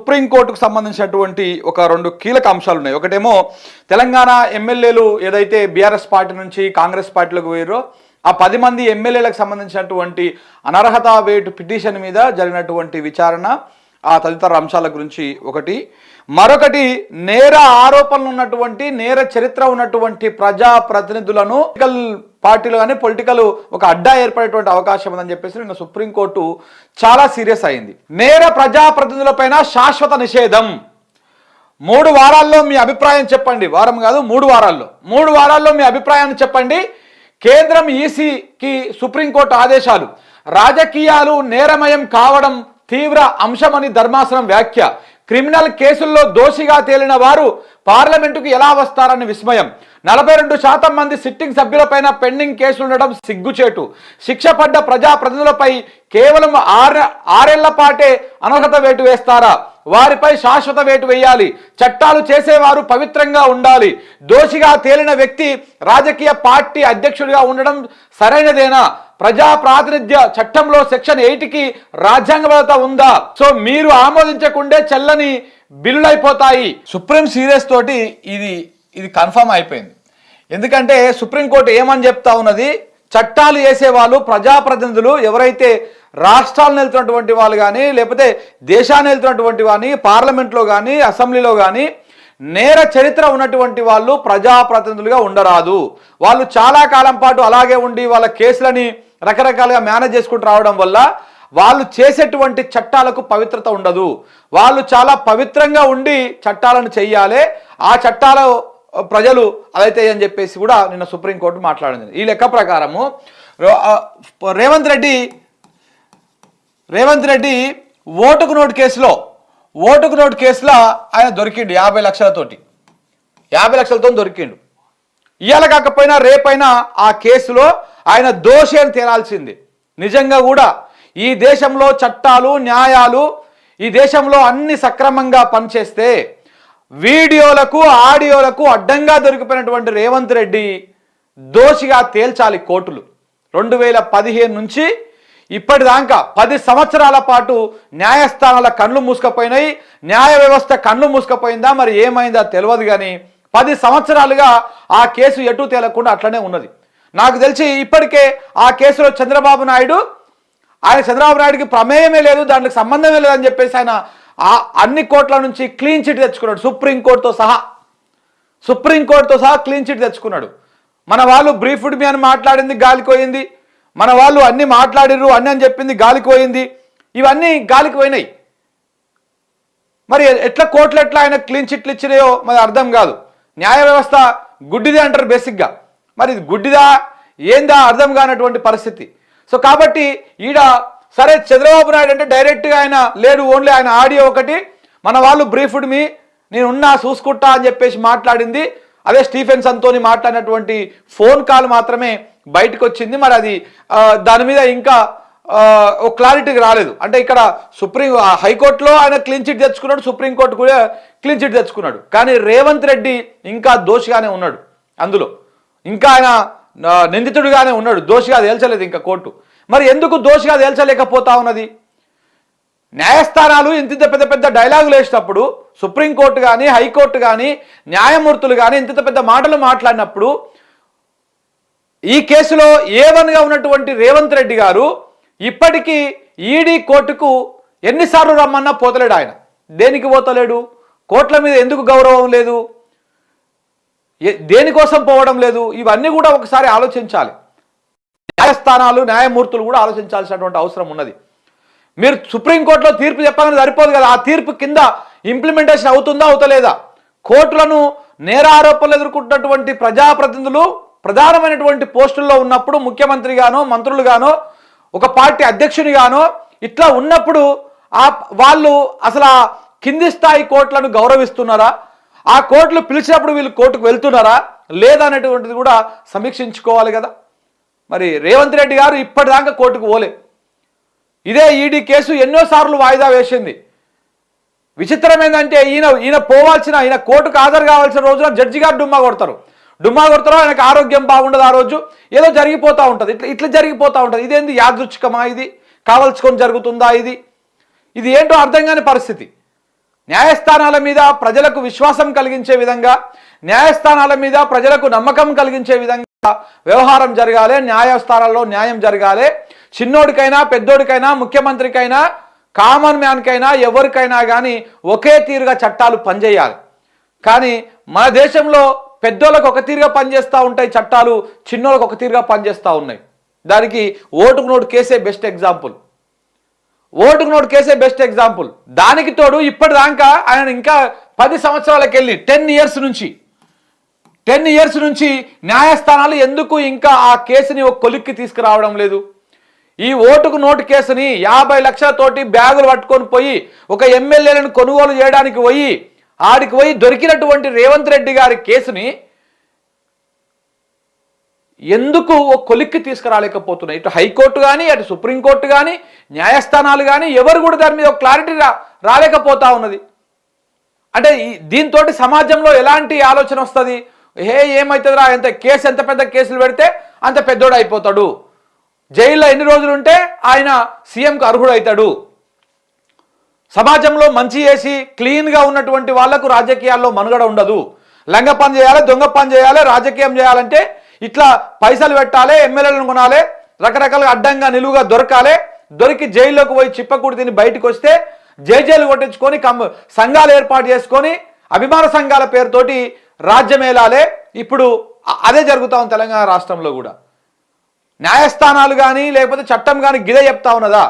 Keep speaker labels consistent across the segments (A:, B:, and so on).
A: సుప్రీంకోర్టుకు సంబంధించినటువంటి ఒక రెండు కీలక అంశాలు ఉన్నాయి. ఒకటేమో తెలంగాణ ఎమ్మెల్యేలు ఏదైతే బీఆర్ఎస్ పార్టీ నుంచి కాంగ్రెస్ పార్టీలోకి పోయారో ఆ 10 మంది ఎమ్మెల్యేలకు సంబంధించినటువంటి అనర్హత వేటు పిటిషన్ మీద జరిగినటువంటి విచారణ, ఆ తదితర అంశాల గురించి ఒకటి. మరొకటి నేర ఆరోపణలు ఉన్నటువంటి నేర చరిత్ర ఉన్నటువంటి ప్రజా ప్రతినిధులను పొలిటికల్ పార్టీలు కానీ పొలిటికల్ ఒక అడ్డా ఏర్పడేటువంటి అవకాశం ఉందని చెప్పేసి నిన్న సుప్రీంకోర్టు చాలా సీరియస్ అయింది. నేర ప్రజా ప్రతినిధులపైన శాశ్వత నిషేధం. 3 వారాల్లో మీ అభిప్రాయం చెప్పండి. వారం కాదు, 3 వారాల్లో 3 వారాల్లో మీ అభిప్రాయాన్ని చెప్పండి. కేంద్రం ఈసీకి సుప్రీంకోర్టు ఆదేశాలు. రాజకీయాలు నేరమయం కావడం తీవ్ర అంశమని ధర్మాసనం వ్యాఖ్య. క్రిమినల్ కేసుల్లో దోషిగా తేలిన వారు పార్లమెంటుకు ఎలా వస్తారని విస్మయం. 42% మంది సిట్టింగ్ సభ్యులపైన పెండింగ్ కేసులు ఉండడం సిగ్గుచేటు. శిక్ష పడ్డ ప్రజాప్రతినిధులపై కేవలం 6 ఏళ్ల పాటే అనర్హత వేటు వేస్తారా? వారిపై శాశ్వత వేటు వేయాలి. చట్టాలు చేసేవారు పవిత్రంగా ఉండాలి. దోషిగా తేలిన వ్యక్తి రాజకీయ పార్టీ అధ్యక్షుడిగా ఉండడం సరైనదేనా? ప్రజా ప్రాతినిధ్య చట్టంలో సెక్షన్ 8కి రాజ్యాంగబద్ధత ఉందా? సో మీరు ఆమోదించకుండే చెల్లని బిల్లులైపోతాయి. సుప్రీం సీరియస్ తోటి ఇది కన్ఫర్మ్ అయిపోయింది. ఎందుకంటే సుప్రీంకోర్టు ఏమని చెప్తా ఉన్నది, చట్టాలు చేసేవాళ్ళు ప్రజాప్రతినిధులు ఎవరైతే రాష్ట్రాలను వెళ్తున్నటువంటి వాళ్ళు కానీ లేకపోతే దేశాన్ని వెళ్తున్నటువంటి వాని పార్లమెంట్లో కానీ అసెంబ్లీలో కానీ నేర చరిత్ర ఉన్నటువంటి వాళ్ళు ప్రజాప్రతినిధులుగా ఉండరాదు. వాళ్ళు చాలా కాలం పాటు అలాగే ఉండి వాళ్ళ కేసులని రకరకాలుగా మేనేజ్ చేసుకుంటూ రావడం వల్ల వాళ్ళు చేసేటువంటి చట్టాలకు పవిత్రత ఉండదు. వాళ్ళు చాలా పవిత్రంగా ఉండి చట్టాలను చెయ్యాలి. ఆ చట్టాలు ప్రజలు అదైతే అని చెప్పేసి కూడా నిన్న సుప్రీంకోర్టు మాట్లాడింది. ఈ లెక్క ప్రకారము రేవంత్ రెడ్డి ఓటుకు నోటు కేసులో ఆయన దొరికిండు 50 లక్షలతోటి. 50 లక్షలతో దొరికిండు. ఇవాళ కాకపోయినా రేపైనా ఆ కేసులో ఆయన దోషి అని తేలాల్సింది. నిజంగా కూడా ఈ దేశంలో చట్టాలు న్యాయాలు ఈ దేశంలో అన్ని సక్రమంగా పనిచేస్తే వీడియోలకు ఆడియోలకు అడ్డంగా దొరికిపోయినటువంటి రేవంత్ రెడ్డి దోషిగా తేల్చాలి కోర్టులు. 2015 నుంచి ఇప్పటిదాకా 10 సంవత్సరాల పాటు న్యాయస్థానాల కళ్ళు మూసుకపోయినాయి. న్యాయ వ్యవస్థ కళ్ళు మూసుకపోయిందా మరి ఏమైందా తెలియదు. కానీ 10 సంవత్సరాలుగా ఆ కేసు ఎటు తేలకుండా అట్లనే ఉన్నది. నాకు తెలిసి ఇప్పటికే ఆ కేసులో చంద్రబాబు నాయుడికి ప్రమేయమే లేదు, దానికి సంబంధమే లేదని చెప్పేసి ఆయన అన్ని కోర్టుల నుంచి క్లీన్ చిట్ తెచ్చుకున్నాడు. సుప్రీంకోర్టుతో సహా క్లీన్ చిట్ తెచ్చుకున్నాడు. మన వాళ్ళు బ్రీఫ్డ్ మీ అని మాట్లాడింది గాలికి పోయింది. మన వాళ్ళు అన్ని మాట్లాడిర్రు అన్ని అని చెప్పింది గాలికి పోయింది. ఇవన్నీ గాలికి పోయినాయి. మరి ఎట్లా కోర్టులు ఎట్లా ఆయన క్లీన్ చిట్లు ఇచ్చినాయో మరి అర్థం కాదు. న్యాయ వ్యవస్థ గుడ్డిదే అంటారు బేసిక్గా. మరి ఇది గుడ్డిదా ఏందా అర్థం కానటువంటి పరిస్థితి. సో కాబట్టి ఈడ సరే చంద్రబాబు నాయుడు అంటే డైరెక్ట్గా ఆయన లేడు, ఓన్లీ ఆయన ఆడియో ఒకటి మన వాళ్ళు బ్రీఫ్డ్ మీ నేను ఉన్నా చూసుకుంటా అని చెప్పేసి మాట్లాడింది. అదే స్టీఫెన్ సంతోని మాట్లాడినటువంటి ఫోన్ కాల్ మాత్రమే బయటకు వచ్చింది. మరి అది దాని మీద ఇంకా ఒక క్లారిటీకి రాలేదు. అంటే ఇక్కడ హైకోర్టులో ఆయన క్లీన్ చిట్ తెచ్చుకున్నాడు, సుప్రీంకోర్టు కూడా క్లీన్ చిట్ తెచ్చుకున్నాడు. కానీ రేవంత్ రెడ్డి ఇంకా దోషిగానే ఉన్నాడు. అందులో ఇంకా ఆయన నిందితుడిగానే ఉన్నాడు, దోషిగా తేల్చలేదు ఇంకా కోర్టు. మరి ఎందుకు దోషిగా తేల్చలేకపోతా ఉన్నది? న్యాయస్థానాలు ఇంత పెద్ద పెద్ద డైలాగులు వేసినప్పుడు, సుప్రీంకోర్టు కానీ హైకోర్టు కానీ న్యాయమూర్తులు కానీ ఇంత పెద్ద మాటలు మాట్లాడినప్పుడు ఈ కేసులో A1గా ఉన్నటువంటి రేవంత్ రెడ్డి గారు ఇప్పటికీ ఈడీ కోర్టుకు ఎన్నిసార్లు రమ్మన్నా పోతలేడు. ఆయన దేనికి పోతలేడు? కోర్టుల మీద ఎందుకు గౌరవం లేదు? దేనికోసం పోవడం లేదు? ఇవన్నీ కూడా ఒకసారి ఆలోచించాలి. న్యాయస్థానాలు న్యాయమూర్తులు కూడా ఆలోచించాల్సినటువంటి అవసరం ఉన్నది. మీరు సుప్రీంకోర్టులో తీర్పు చెప్పగానే సరిపోదు కదా, ఆ తీర్పు కింద ఇంప్లిమెంటేషన్ అవుతుందా అవుతలేదా? కోర్టులను నేర ఆరోపణలు ఎదుర్కొంటున్నటువంటి ప్రజాప్రతినిధులు ప్రధానమైనటువంటి పోస్టుల్లో ఉన్నప్పుడు, ముఖ్యమంత్రిగానో మంత్రులుగానో ఒక పార్టీ అధ్యక్షునిగానో ఇట్లా ఉన్నప్పుడు వాళ్ళు అసలు కింది స్థాయి కోర్టులను గౌరవిస్తున్నారా? ఆ కోర్టులు పిలిచినప్పుడు వీళ్ళు కోర్టుకు వెళ్తున్నారా లేదా అనేటువంటిది కూడా సమీక్షించుకోవాలి కదా. మరి రేవంత్ రెడ్డి గారు ఇప్పటిదాకా కోర్టుకు పోలే. ఇదే ఈడీ కేసు ఎన్నోసార్లు వాయిదా వేసింది. విచిత్రం ఏంటంటే ఈయన కోర్టుకు హాజరు కావాల్సిన రోజున జడ్జి గారు డుమ్మా కొడతారు. ఆయనకు ఆరోగ్యం బాగుండదు, ఆ రోజు ఏదో జరిగిపోతూ ఉంటుంది. ఇట్లా జరిగిపోతూ ఉంటుంది. ఇదేంది యాదృచ్ఛికమా? ఇది కావాల్సుకొని జరుగుతుందా? ఇది ఏంటో అర్థం కాని పరిస్థితి. న్యాయస్థానాల మీద ప్రజలకు విశ్వాసం కలిగించే విధంగా, న్యాయస్థానాల మీద ప్రజలకు నమ్మకం కలిగించే విధంగా వ్యవహారం జరగాలి. న్యాయస్థానాల్లో న్యాయం జరగాలి. చిన్నోడికైనా పెద్దోడికైనా ముఖ్యమంత్రికైనా కామన్ మ్యాన్కైనా ఎవరికైనా కానీ ఒకే తీరుగా చట్టాలు పనిచేయాలి. కానీ మన దేశంలో పెద్దోళ్ళకు ఒక తీరుగా పనిచేస్తూ ఉంటాయి చట్టాలు, చిన్నోళ్ళకు ఒక తీరుగా పనిచేస్తూ ఉన్నాయి. దానికి ఓటుకు నోటు కేసే బెస్ట్ ఎగ్జాంపుల్. ఓటుకు నోటు కేసే బెస్ట్ ఎగ్జాంపుల్. దానికి తోడు ఇప్పటిదాకా ఆయన ఇంకా 10 సంవత్సరాలకు వెళ్ళి 10 ఇయర్స్ నుంచి న్యాయస్థానాలు ఎందుకు ఇంకా ఆ కేసుని ఒక కొలిక్కి తీసుకురావడం లేదు? ఈ ఓటుకు నోటు కేసుని 50 లక్షలతోటి బ్యాగులు పట్టుకొని పోయి ఒక ఎమ్మెల్యేలను కొనుగోలు చేయడానికి ఆడికి పోయి దొరికినటువంటి రేవంత్ రెడ్డి గారి కేసుని ఎందుకు ఒక కొలిక్కి తీసుకురాలేకపోతున్నాయి? ఇటు హైకోర్టు కానీ, అటు సుప్రీంకోర్టు కానీ, న్యాయస్థానాలు కానీ ఎవరు కూడా దాని మీద ఒక క్లారిటీ రాలేకపోతా ఉన్నది. అంటే దీంతో సమాజంలో ఎలాంటి ఆలోచన వస్తుంది? ఏమవుతుందిరా, ఎంత పెద్ద కేసులు పెడితే అంత పెద్దోడు అయిపోతాడు, జైల్లో ఎన్ని రోజులు ఉంటే ఆయన సీఎంకు అర్హుడు అవుతాడు, సమాజంలో మంచి చేసి క్లీన్గా ఉన్నటువంటి వాళ్లకు రాజకీయాల్లో మనుగడ ఉండదు, లంగ పని చేయాలి, దొంగ పని చేయాలి, రాజకీయం చేయాలంటే ఇట్లా పైసలు పెట్టాలి, ఎమ్మెల్యేలను కొనాలి, రకరకాలుగా అడ్డంగా నిలువుగా దొరికి జైల్లోకి పోయి చిప్పకూడి తిని బయటకు వస్తే జైలు కొట్టించుకొని సంఘాలు ఏర్పాటు చేసుకొని అభిమాన సంఘాల పేరుతోటి రాజ్యం ఏలాలే. ఇప్పుడు అదే జరుగుతా ఉంది తెలంగాణ రాష్ట్రంలో కూడా. న్యాయస్థానాలు కానీ లేకపోతే చట్టం కానీ గిదే చెప్తా ఉన్నదా?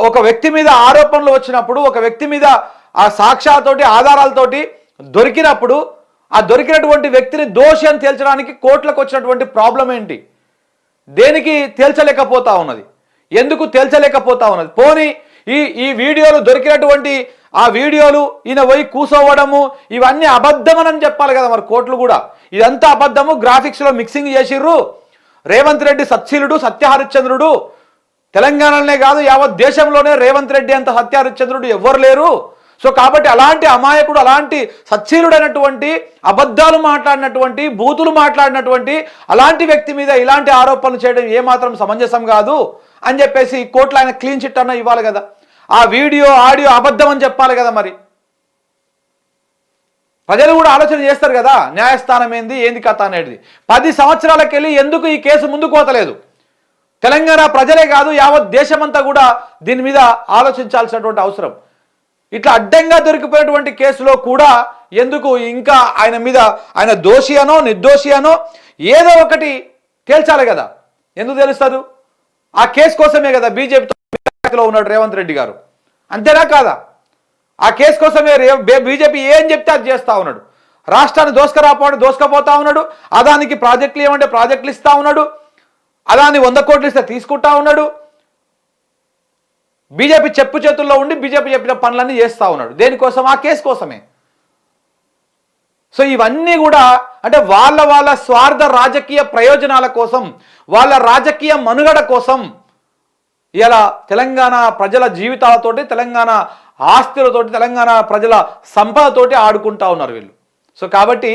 A: ఒక వ్యక్తి మీద ఆరోపణలు వచ్చినప్పుడు, ఒక వ్యక్తి మీద ఆ సాక్ష్యాలతోటి ఆధారాలతోటి దొరికినప్పుడు ఆ దొరికినటువంటి వ్యక్తిని దోషి అని తేల్చడానికి కోర్టులకు వచ్చినటువంటి ప్రాబ్లం ఏంటి? దేనికి తేల్చలేకపోతా ఉన్నది? ఎందుకు తేల్చలేకపోతా ఉన్నది? పోనీ ఈ వీడియోలు దొరికినటువంటి ఆ వీడియోలు ఈయన పోయి కూసోవడము ఇవన్నీ అబద్ధమని చెప్పాలి కదా మరి కోర్టులు కూడా. ఇదంతా అబద్ధము, గ్రాఫిక్స్లో మిక్సింగ్ చేసిర్రు, రేవంత్ రెడ్డి సత్శీలుడు, సత్యహరిశ్చంద్రుడు, తెలంగాణలోనే కాదు యావత్ దేశంలోనే రేవంత్ రెడ్డి అంత సత్యహరిశ్చంద్రుడు ఎవ్వరు లేరు. సో కాబట్టి అలాంటి అమాయకుడు, అలాంటి సత్శీలుడైనటువంటి, అబద్ధాలు మాట్లాడినటువంటి, బూతులు మాట్లాడినటువంటి అలాంటి వ్యక్తి మీద ఇలాంటి ఆరోపణలు చేయడం ఏమాత్రం సమంజసం కాదు అని చెప్పేసి కోర్టులో ఆయన క్లీన్ చిట్ అన్న ఇవ్వాలి కదా. ఆ వీడియో ఆడియో అబద్ధం అని చెప్పాలి కదా. మరి ప్రజలు కూడా ఆలోచన చేస్తారు కదా, న్యాయస్థానం ఏంది కథ అనేది. 10 సంవత్సరాలకు వెళ్ళి ఎందుకు ఈ కేసు ముందుకు పోతలేదు? తెలంగాణ ప్రజలే కాదు యావత్ దేశమంతా కూడా దీని మీద ఆలోచించాల్సినటువంటి అవసరం. ఇట్లా అడ్డంగా దొరికిపోయినటువంటి కేసులో కూడా ఎందుకు ఇంకా ఆయన మీద ఆయన దోషి అనో నిర్దోషి అనో ఏదో ఒకటి తేల్చాలి కదా. ఎందుకు తెలుస్తారు? ఆ కేసు కోసమే కదా బీజేపీతో ఉన్నాడు రేవంత్ రెడ్డి గారు. అంతేనా కాదా? ఆ కేసు కోసమే బీజేపీ ఏం చెప్తే అది చేస్తా ఉన్నాడు. రాష్ట్రాన్ని దోసుకపోతా ఉన్నాడు. అదానికి ప్రాజెక్టులు ఏమంటే ప్రాజెక్టులు ఇస్తా ఉన్నాడు. అదాన్ని 100 కోట్లు ఇస్తే తీసుకుంటా ఉన్నాడు. బీజేపీ చెప్పు చేతుల్లో ఉండి బీజేపీ చెప్పిన పనులన్నీ చేస్తూ ఉన్నాడు. దేనికోసం? ఆ కేసు కోసమే. సో ఇవన్నీ కూడా అంటే వాళ్ళ స్వార్థ రాజకీయ ప్రయోజనాల కోసం, వాళ్ళ రాజకీయ మనుగడ కోసం ఇలా తెలంగాణ ప్రజల జీవితాలతోటి, తెలంగాణ ఆస్తులతోటి, తెలంగాణ ప్రజల సంపదతోటి ఆడుకుంటా ఉన్నారు వీళ్ళు. సో కాబట్టి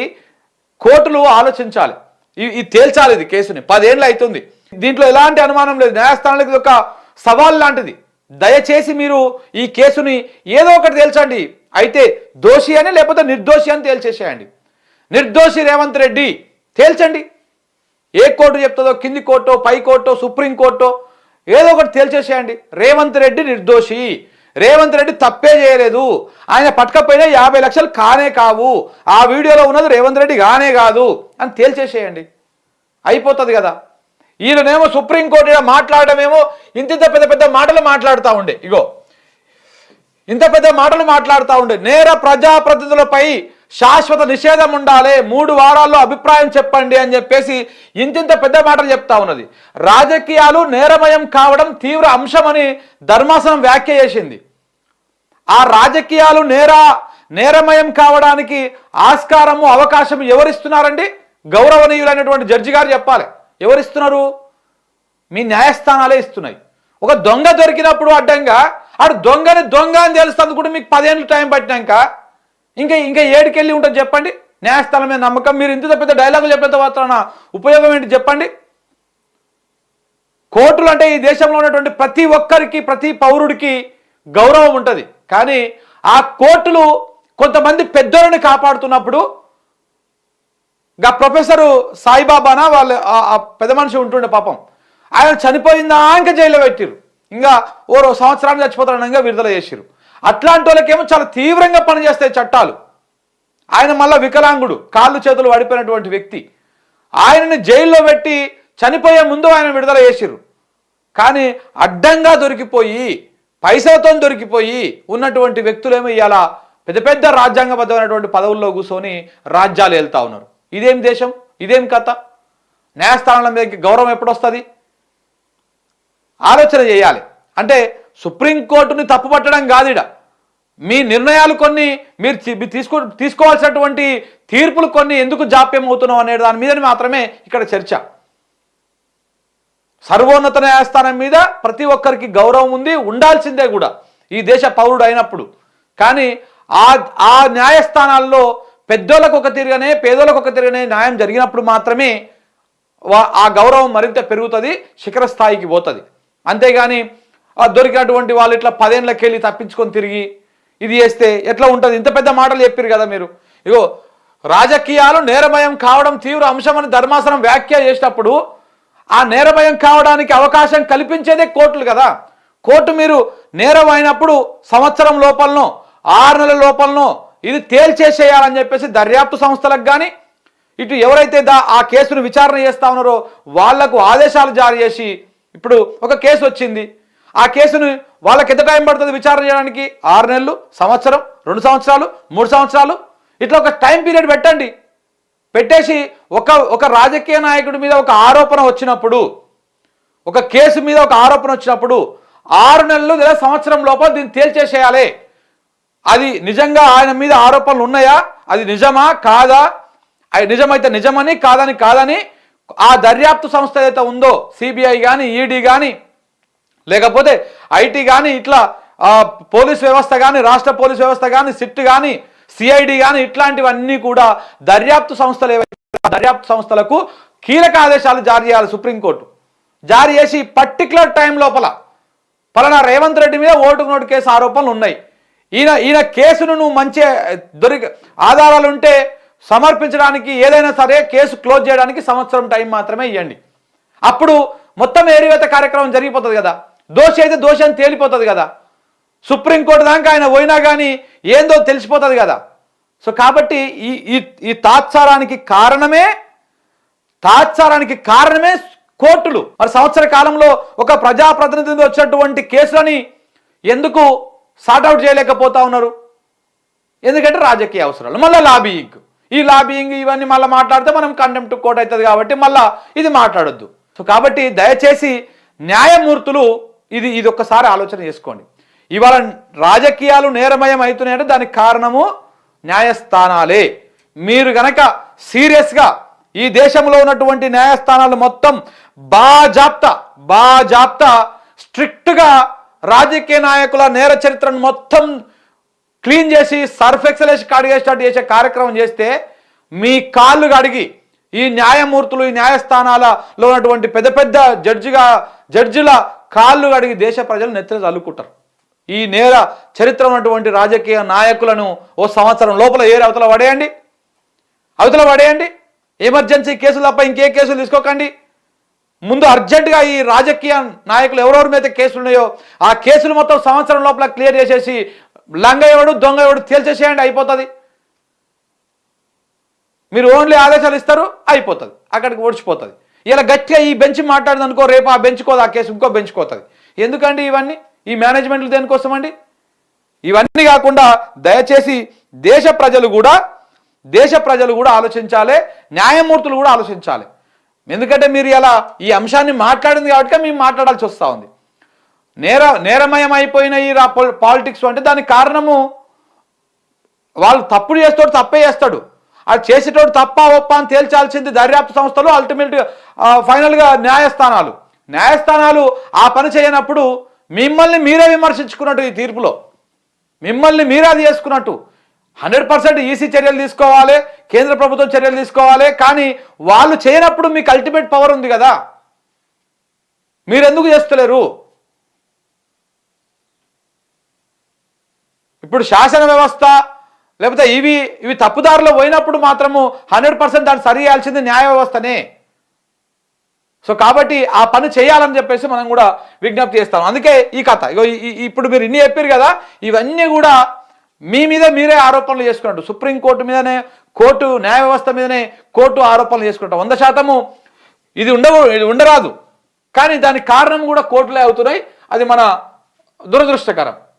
A: కోర్టులు ఆలోచించాలి, ఇది తేల్చాలి. ఇది కేసుని 10 ఏళ్ళు అవుతుంది, దీంట్లో ఎలాంటి అనుమానం లేదు. న్యాయస్థానాలకు ఒక సవాల్ లాంటిది. దయచేసి మీరు ఈ కేసుని ఏదో ఒకటి తేల్చండి. అయితే దోషి అని లేకపోతే నిర్దోషి అని తేల్చేసేయండి. నిర్దోషి రేవంత్ రెడ్డి తేల్చండి. ఏ కోర్టు చెప్తుందో, కింది కోర్టు, పై కోర్టు, సుప్రీంకోర్టు ఏదో ఒకటి తేల్చేసేయండి. రేవంత్ రెడ్డి నిర్దోషి, రేవంత్ రెడ్డి తప్పే చేయలేదు, ఆయన పట్టకపోయినా 50 లక్షలు కానే కావు, ఆ వీడియోలో ఉన్నది రేవంత్ రెడ్డి కానే కాదు అని తేల్చేసేయండి, అయిపోతుంది కదా. ఈయననేమో సుప్రీంకోర్టు మాట్లాడమేమో ఇంత పెద్ద మాటలు మాట్లాడుతూ ఉండే. ఇగో ఇంత పెద్ద మాటలు మాట్లాడుతూ ఉండే. నేర ప్రజాప్రతినిధులపై శాశ్వత నిషేధం ఉండాలి, 3 వారాల్లో అభిప్రాయం చెప్పండి అని చెప్పేసి ఇంత పెద్ద మాటలు చెప్తా ఉన్నది. రాజకీయాలు నేరమయం కావడం తీవ్ర అంశమని ధర్మాసనం వ్యాఖ్య చేసింది. ఆ రాజకీయాలు నేరమయం కావడానికి ఆస్కారము, అవకాశం ఎవరిస్తున్నారండి? గౌరవనీయులైనటువంటి జడ్జి గారు చెప్పాలి. ఎవరిస్తున్నారు? మీ న్యాయస్థానాలే ఇస్తున్నాయి. ఒక దొంగ దొరికినప్పుడు అడ్డంగా ఆడు దొంగ అని తెలుస్తుంది కూడా మీకు 10 ఏళ్ళు టైం పట్టినాక ఇంకా ఏడుకెళ్ళి ఉంటుంది చెప్పండి. న్యాయస్థానం మీద నమ్మకం. మీరు ఇంత పెద్ద డైలాగులు చెప్పేంత మాత్రాన ఉపయోగం ఏంటి చెప్పండి? కోర్టులు అంటే ఈ దేశంలో ఉన్నటువంటి ప్రతి ఒక్కరికి, ప్రతి పౌరుడికి గౌరవం ఉంటుంది. కానీ ఆ కోర్టులు కొంతమంది పెద్దోళ్ళని కాపాడుతున్నప్పుడు ప్రొఫెసరు సాయిబాబానా వాళ్ళ ఆ పెద్ద మనిషి ఉంటుండే పాపం, ఆయన చనిపోయిందా ఇంకా జైల్లో పెట్టిరు, ఇంకా ఓ సంవత్సరాన్ని చచ్చిపోతారనగా విడుదల చేసిరు. అట్లాంటి వాళ్ళకేమో చాలా తీవ్రంగా పనిచేస్తాయి చట్టాలు. ఆయన మళ్ళీ వికలాంగుడు, కాళ్ళు చేతులు పడిపోయినటువంటి వ్యక్తి, ఆయనని జైల్లో పెట్టి చనిపోయే ముందు ఆయన విడుదల చేసిరు. కానీ అడ్డంగా దొరికిపోయి పైసలతో దొరికిపోయి ఉన్నటువంటి వ్యక్తులేమో ఇవాళ పెద్ద పెద్ద రాజ్యాంగబద్ధమైనటువంటి పదవుల్లో కూర్చొని రాజ్యాలు వెళ్తా ఉన్నారు. ఇదేం దేశం, ఇదేం కథ? న్యాయస్థానాల మీదకి గౌరవం ఎప్పుడు వస్తుంది? ఆలోచన చేయాలి. అంటే సుప్రీంకోర్టుని తప్పుపట్టడం కాదు, మీ నిర్ణయాలు కొన్ని మీరు తీసుకోవాల్సినటువంటి తీర్పులు కొన్ని ఎందుకు జాప్యం అవుతున్నాం అనే దాని మీద మాత్రమే ఇక్కడ చర్చ. సర్వోన్నత న్యాయస్థానం మీద ప్రతి ఒక్కరికి గౌరవం ఉంది, ఉండాల్సిందే కూడా ఈ దేశ పౌరుడు అయినప్పుడు. కానీ ఆ న్యాయస్థానాల్లో పెద్దోళ్ళకు ఒక తిరగనే పేదోళ్ళకు ఒక తిరగనే న్యాయం జరిగినప్పుడు మాత్రమే ఆ గౌరవం మరింత పెరుగుతుంది, శిఖర స్థాయికి పోతుంది. అంతేగాని దొరికినటువంటి వాళ్ళు ఇట్లా 10 ఏళ్ళకి వెళ్ళి తప్పించుకొని తిరిగి ఇది చేస్తే ఎట్లా ఉంటుంది? ఇంత పెద్ద మాటలు చెప్పారు కదా మీరు. ఇగో రాజకీయాలు నేరమయం కావడం తీవ్ర అంశం అని ధర్మాసనం వ్యాఖ్య చేసినప్పుడు ఆ నేరమయం కావడానికి అవకాశం కల్పించేదే కోర్టులు కదా. కోర్టు మీరు నేరం అయినప్పుడు సంవత్సరం లోపలనో 6 నెలల లోపలనో ఇది తేల్చేసేయాలని చెప్పేసి దర్యాప్తు సంస్థలకు కానీ ఇటు ఎవరైతే ఆ కేసును విచారణ చేస్తా ఉన్నారో వాళ్లకు ఆదేశాలు జారీ చేసి, ఇప్పుడు ఒక కేసు వచ్చింది, ఆ కేసును వాళ్ళకి ఎంత టైం పడుతుంది విచారణ చేయడానికి? 6 నెలలు, సంవత్సరం, 2 సంవత్సరాలు, 3 సంవత్సరాలు, ఇట్లా ఒక టైం పీరియడ్ పెట్టండి. పెట్టేసి ఒక రాజకీయ నాయకుడి మీద ఒక ఆరోపణ వచ్చినప్పుడు, ఒక కేసు మీద ఒక ఆరోపణ వచ్చినప్పుడు 6 నెలలు లేదా సంవత్సరం లోపల దీన్ని తేల్చేసేయాలి. అది నిజంగా ఆయన మీద ఆరోపణలు ఉన్నాయా, అది నిజమా కాదా, అది నిజమైతే నిజమని, కాదని ఆ దర్యాప్తు సంస్థ ఏదైతే ఉందో సిబిఐ కానీ ఈడీ కానీ లేకపోతే ఐటీ కానీ ఇట్లా పోలీస్ వ్యవస్థ కానీ రాష్ట్ర పోలీస్ వ్యవస్థ కానీ సిట్ కానీ సిఐడి కానీ ఇట్లాంటివన్నీ కూడా దర్యాప్తు సంస్థలు ఏవైతే దర్యాప్తు సంస్థలకు కీలక ఆదేశాలు జారీ చేయాలి. సుప్రీంకోర్టు జారీ చేసి పర్టికులర్ టైం లోపల పలానా రేవంత్ రెడ్డి మీద ఓటుకు నోటు కేసు ఆరోపణలు ఉన్నాయి, ఈయన కేసును నువ్వు మంచి ఆధారాలు ఉంటే సమర్పించడానికి ఏదైనా సరే కేసు క్లోజ్ చేయడానికి సంవత్సరం టైం మాత్రమే ఇవ్వండి. అప్పుడు మొత్తం ఏరివేత కార్యక్రమం జరిగిపోతుంది కదా, దోషి అయితే దోషి అని తేలిపోతుంది కదా, సుప్రీంకోర్టు దాకా ఆయన పోయినా కానీ ఏందో తెలిసిపోతుంది కదా. సో కాబట్టి ఈ తాత్సారానికి కారణమే కోర్టులు. మరి సంవత్సర కాలంలో ఒక ప్రజాప్రతినిధి వచ్చినటువంటి కేసులని ఎందుకు సార్ట్అవుట్ చేయలేకపోతా ఉన్నారు? ఎందుకంటే రాజకీయ అవసరాలు, మళ్ళీ లాబియింగ్, ఈ లాబియింగ్ ఇవన్నీ మళ్ళీ మాట్లాడితే మనం కంటెంప్ట్ కోర్ట్ అవుతుంది కాబట్టి మళ్ళీ ఇది మాట్లాడొద్దు. సో కాబట్టి దయచేసి న్యాయమూర్తులు ఇది ఒక్కసారి ఆలోచన చేసుకోండి. ఇవాళ రాజకీయాలు నేరమయం అవుతున్నాయంటే దానికి కారణము న్యాయస్థానాలే. మీరు గనక సీరియస్గా ఈ దేశంలో ఉన్నటువంటి న్యాయస్థానాలు మొత్తం బాజాప్తా స్ట్రిక్ట్గా రాజకీయ నాయకుల నేర చరిత్రను మొత్తం క్లీన్ చేసి సర్ఫ్ ఎక్సలేసి కడిగేటట్టు చేసే కార్యక్రమం చేస్తే మీ కాళ్ళు కడిగి ఈ న్యాయమూర్తులు ఈ న్యాయస్థానాలలో ఉన్నటువంటి పెద్ద పెద్ద జడ్జిల కాళ్ళు కడిగి దేశ ప్రజలు నెత్తిన చల్లుకుంటారు. ఈ నేర చరిత్ర ఉన్నటువంటి రాజకీయ నాయకులను ఓ సంవత్సరం లోపల అవతల పడేయండి. ఎమర్జెన్సీ కేసులు తప్ప ఇంకే కేసులు తీసుకోకండి. ముందు అర్జెంటుగా ఈ రాజకీయ నాయకులు ఎవరెవరి మీద కేసులు ఉన్నాయో ఆ కేసులు మొత్తం సంవత్సరం లోపల క్లియర్ చేసేసి లంగ ఎవడు దొంగ ఎవడు తేల్చేసేయండి, అయిపోతుంది. మీరు ఓన్లీ ఆదేశాలు ఇస్తారు, అయిపోతుంది, అక్కడికి ఓడిచిపోతుంది. ఇలా గట్టిగా ఈ బెంచ్ మాట్లాడింది అనుకో, రేపు ఆ బెంచ్కోదు, ఆ కేసు ఇంకో బెంచ్కోతుంది. ఎందుకండి ఇవన్నీ? ఈ మేనేజ్మెంట్లు దేనికోసం అండి? ఇవన్నీ కాకుండా దయచేసి దేశ ప్రజలు కూడా ఆలోచించాలి, న్యాయమూర్తులు కూడా ఆలోచించాలి. ఎందుకంటే మీరు ఇలా ఈ అంశాన్ని మాట్లాడింది కాబట్టి మేము మాట్లాడాల్సి వస్తూ ఉంది. నేరమయం అయిపోయిన ఈ పాలిటిక్స్ అంటే దానికి కారణము వాళ్ళు తప్పుడు చేస్తాడు, తప్పే చేస్తాడు, అది చేసేటోడు తప్ప ఒప్ప అని తేల్చాల్సింది దర్యాప్తు సంస్థలు, అల్టిమేట్గా ఫైనల్గా న్యాయస్థానాలు ఆ పని చేయనప్పుడు మిమ్మల్ని మీరే విమర్శించుకున్నట్టు, ఈ తీర్పులో మిమ్మల్ని మీరే అది చేసుకున్నట్టు. 100% ఈసీ చర్యలు తీసుకోవాలి, కేంద్ర ప్రభుత్వం చర్యలు తీసుకోవాలి. కానీ వాళ్ళు చేయనప్పుడు మీకు అల్టిమేట్ పవర్ ఉంది కదా, మీరెందుకు చేస్తలేరు? ఇప్పుడు శాసన వ్యవస్థ లేకపోతే ఇవి తప్పుదారిలో పోయినప్పుడు మాత్రము 100% దాన్ని సరి చేయాల్సింది న్యాయ వ్యవస్థనే. సో కాబట్టి ఆ పని చేయాలని చెప్పేసి మనం కూడా విజ్ఞప్తి చేస్తాం. అందుకే ఈ కథ ఇప్పుడు మీరు ఇన్ని చెప్పారు కదా, ఇవన్నీ కూడా మీ మీద మీరే ఆరోపణలు చేసుకున్నట్టు. సుప్రీంకోర్టు మీదనే, కోర్టు న్యాయ వ్యవస్థ మీదనే కోర్టు ఆరోపణలు చేసుకుంటాం. 100% ఇది ఉండరాదు, కానీ దానికి కారణం కూడా కోర్టులే అవుతున్నాయి. అది మన దురదృష్టకరం.